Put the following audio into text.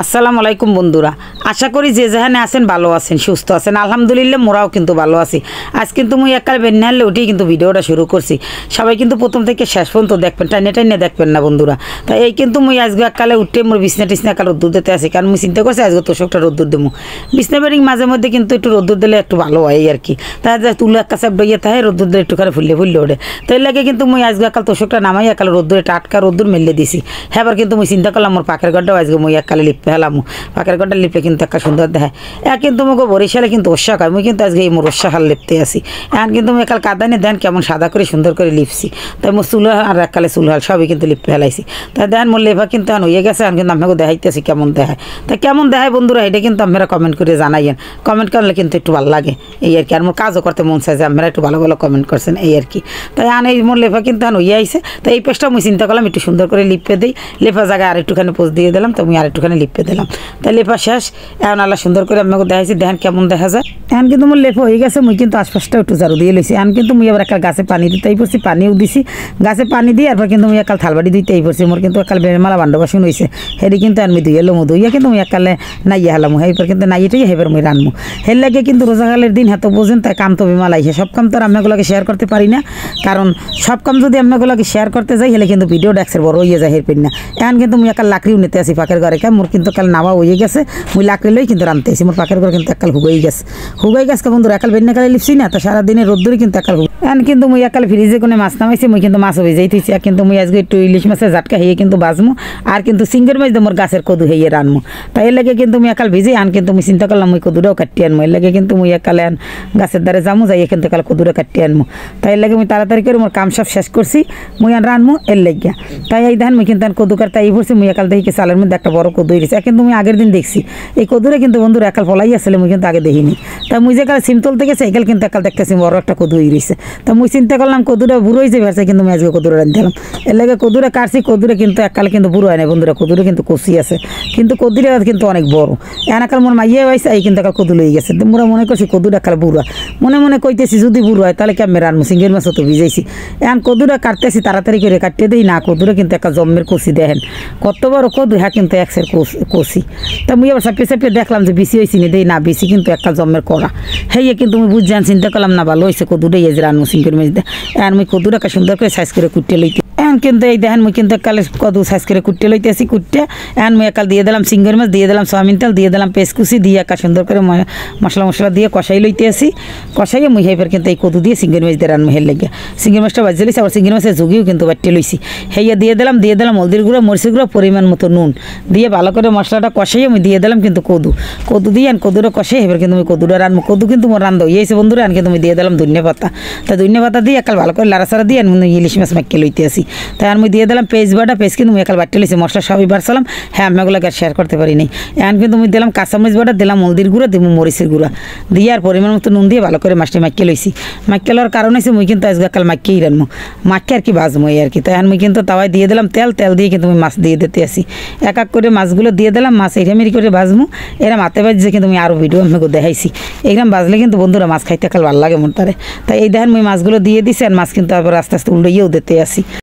আসসালামু আলাইকুম বন্ধুরা, আশা করি যে যেখানে আছেন ভালো আছেন, সুস্থ আছেন। আলহামদুলিল্লাহ মোরাও কিন্তু ভালো আছি। আজ কিন্তু মুই একাল বেন্যালে উঠেই কিন্তু ভিডিওটা শুরু করছি। সবাই কিন্তু প্রথম থেকে শেষ পর্যন্ত দেখবেন, টাইনে টাইনে দেখবেন না বন্ধুরা। তাই এই কিন্তু মুই আজকে একালে উঠে মোর বিছনা টিছনা একাল রোদ্দুর দিতে আসি, কারণ মুই চিন্তা করছি আজকে তোষকটা রোদ্দুর দেবো। বিছনা বেরিং মাঝে মধ্যে কিন্তু একটু রোদ্দুর দিলে একটু ভালো হয় আর কি। তাই তুলে এক কাছে বইয়ে থাকে রোদ্দুর দিলে একটুখানি ফুললে ফুললে ওঠে। তাই লাগে কিন্তু মুই আজকে একাল তোষকটা নামাই একাল রোদ্দুরে টাটকা রোদ্দুর মেলে দিছি। হ্যাঁ, কিন্তু মুই চিন্তা করলাম মোর পাখের ঘরটাও আজকে মুই একালে লিপে হেলাম। পাকের ঘরটা লিপলে কিন্তু একটা সুন্দর দেখায়। কিন্তু মুখে বরিশালে কিন্তু ওষা খায়, মুই কিন্তু আজকে এই মোর ওষা হাল লিপতে আসি। এখন কিন্তু মুই একাল কাদানে দেন কেমন সাদা করে সুন্দর করে লিপছি। তাই মোর চুল আর এককালে চুল হাল সবই কিন্তু লিপে ফেলাইছি। তাই দেন মোর লেফা কিন্তু এখন হয়ে গেছে। এখন কিন্তু আপনাকে দেখাইতেছি কেমন দেখায়। তাই কেমন দেখায় বন্ধুরা, এটা কিন্তু আপনারা কমেন্ট করে জানাইয়েন। কমেন্ট করলে কিন্তু একটু ভালো লাগে এই আর কি। আর মোর কাজও করতে মন চাই যে আপনারা একটু ভালো ভালো কমেন্ট করছেন এই আর কি। তাই আন এই মোর লেফা কিন্তু এখন হয়ে আইছে। তাই এই পেস্টটা মুই চিন্তা করলাম একটু সুন্দর করে লিপে দিই। লেফা জায়গায় আর একটুখানি পোজ দিয়ে দিলাম, তো মুই আর একটুখানি লিপে দিলাম। তাই লেফা শেষ। এখন আল্লাহ সুন্দর করে আপনাকে দেখাইছি, দেখেন কেমন দেখা যায়। এখন কিন্তু মোর লেফা হয়ে গেছে। মুই কিন্তু আশপাশটা একটু ঝাড়ু দিয়ে লইছি। এখন কিন্তু মুই আবার একাল গাছে পানি দিতেই পড়ছি, পানিও দিছি। গাছে পানি দিয়ে এরপর কিন্তু মুই একাল থালবাড়ি দিতেই পড়ছি। মোর কিন্তু একাল বেমালা বান্ড বাসন হয়েছে, হেরি কিন্তু আমি ধুয়ে এলো ধুইয়া কিন্তু মুই একালে নাইয়া হেলাম। এরপর কিন্তু নাইয়েটাই হেবার মুই রানবো। হের লাগে কিন্তু রোজাকালের দিন এত বোঝেন, তাই কাম তো বিমাল আইসে। সব কাম তো আর আপনাগুলোকে শেয়ার করতে পারি না, কারণ সব কাম যদি আপনাগুলোকে শেয়ার করতে যাই হেলে কিন্তু ভিডিও ডেক্সের বড় হয়ে যায় হের পেন না। এখন কিন্তু মুই একাল লাকড়িও নিতে আসি পাকের ঘরে। মোর কিন্তু কাল নামা হয়ে গেছে। মুই লাকড়ি লই কিন্তু রানতে আসি। মোর পাকের ঘর কিন্তু একাল হুগাই গেছে। হুগাই গেছে বন্ধুরা, একাল বেন্না কালে লিপছি না, তো সারাদিনে রোদ্দুরে কিন্তু একাল হুগ। এখন কিন্তু মুই একাল ফ্রিজে কোনো মাছ নামাইছি। মুই কিন্তু মাছ হয়ে যাইতেছি। কিন্তু মুই আজকে একটু ইলিশ মাছের জাটকা হেয়ে কিন্তু বাজমু। আর কিন্তু সিঙ্গের মাছ দিয়ে মোর গাছের কদু হেয়ে রানমু। তাই এর লাগে কিন্তু মুই একাল ভিজে আন কিন্তু মুই চিন্তা করলাম মুই কদুটাও কাটিয়ে আনবো। এর লাগে কিন্তু মুই একালে আন গাছের দ্বারে যামু, যাই কিন্তু একাল কদুটা কাটিয়ে আনবো। তাই এর লাগে মুই তাড়াতাড়ি করে মোর কাম সব শেষ করছি। মুই আন রানমু এর লাগিয়া। তাই এই দেখেন মুই কিন্তু কদু কাটতে এই পড়ছি। মুই একাল দেখি চালের মধ্যে একটা বড় কদু হয়েছে। কিন্তু মুই আগের দিন দেখছি এই কদুরে কিন্তু বন্ধুরা একাল ফলাই আসলে মুই কিন্তু আগে দেখিনি। তাই মুই যে কাল সিম তুলতে গেছে একাল কিন্তু একাল দেখতেছি বড় একটা কদু হয়ে রয়েছে। তা মুই চিন্তা করলাম কদুরা বুড়ো হয়েছে ভেড়ছে, কিন্তু মুই আজকে কদুরা রান্ধতে দিলাম। এর লাগে কদুরা কাটছি। কদুরে কিন্তু একাল কিন্তু বুড়ো হয় না বন্ধুরা, কদুরে কিন্তু কষি আছে, কিন্তু কদুরে কিন্তু অনেক বড়। এখন একাল মোর মাইয়ে হয়েছে এই কিন্তু একাল কদু লয়ে গেছে। মোরা মনে করছি কদুরা একাল বুড়া, মনে মনে কইতেছি যদি বুড়ো হয় তাহলে কেমন রানবো। সিঙ্গের মাছও তো ভিজাইছি। এখন কদুরা কাটতেছি তাড়াতাড়ি করে কাটতে দিই না। কদুরা কিন্তু একটা জম্মের কষি দেখেন কত বড় কদু। হ্যাঁ কিন্তু একশের কষি। তা মুই আবার চাপিয়ে চাপিয়ে দেখলাম যে বিসি হয়েছি নি দেই না, বিসি কিন্তু একটা জম্মের করা। হেয়ে কিন্তু মুই বুঝছি চিন্তা করলাম না ভালো হয়েছে কদুটাই এই যে রানবো সিঙ্গের মাছ দিয়ে। এখন মুই কদুটাকে সুন্দর করে সাইজ করে কুটে লইতে। এখন কিন্তু এই দেখেন মুই কিন্তু একালে কদু সাইজ করে কুটে লইতেছি। কুটে এখন মুই একাল দিয়ে দিলাম সিঙ্গের মাছ, দিয়ে দিলাম সয়াবিন তেল, দিয়ে দিলাম পেস্ট কুচি, দিয়ে একা সুন্দর করে মশলা মশলা দিয়ে কষাই লইতে আসি। কষাইয়ে মুই হেবার কিন্তু এই কদু দিয়ে সিঙ্গের মাছ দিয়ে রান হের লেগে। সিঙ্গের মাছটা বাজিয়ে লইছি, আবার সিঙ্গের মাছের ঝুঁকিও কিন্তু বাটিয়ে লইছি। হেয়ে দিয়ে দিলাম হলদির গুঁড়ো, মরিচের গুঁড়ো, পরিমাণ মতো নুন দিয়ে ভালো করে মশলাটা কষাইয়ে মুই দিয়ে দিলাম কিন্তু কদু দিয়ে কদুটা কষাই হেবার কিন্তু মুই কদুটা রানবো। কদু কিন্তু মোর রান্ধ হয়েছে বন্ধুরা। এখন কিন্তু মুই দিয়ে দিলাম ধনিয়া পাতা। তা ধনিয়া পাতা দিয়ে একাল ভালো করে লাড়াচাড়া দিয়ে ইলিশ মাছ মাখিয়ে লইতে আসি। তাই আর মুই দিয়ে দিলাম পেস্ট বাটা। পেস্ট কিন্তু মুই একাল বাটিয়ে লইছি, মশলা সবই বাড়ছিলাম। হ্যাঁ আপনাগুলোকে আর শেয়ার করতে পারি নাই। এখন কিন্তু মুই দিলাম কাঁচামরিচ বাটা, দিলাম হলদির গুঁড়ো, দিব মরিচের গুঁড়া দিয়ে আর পরিমাণ মতো নুন দিয়ে ভালো করে মাছটি মাখিয়ে লইছি। মাখিয়ে লওয়ার কারণ হয়েছে মুই কিন্তু আজকে একাল মাখিয়েই রানবো, মাখিয়ে আর কি বাজবো এই আর কি। তাই মুই কিন্তু তাওয়ায় দিয়ে দিলাম তেল দিয়ে কিন্তু মুই মাছ দিয়ে দিতে আসি। এক এক করে মাছগুলো দিয়ে দিলাম। মাছ এরামেরি করে বাজবো। এরা মাতে বাজছে কিন্তু আমি আরও ভিডিও আপনাকে দেখাইছি। এইরকম বাজলে কিন্তু বন্ধুরা মাছ খাইতে একাল ভালো লাগে মোর তারে। তাই এই দেখেন মুই মাছগুলো দিয়ে দিছি। আর মাছ কিন্তু আবার আস্তে আস্তে উল্টাইয়েও দিতে আসি।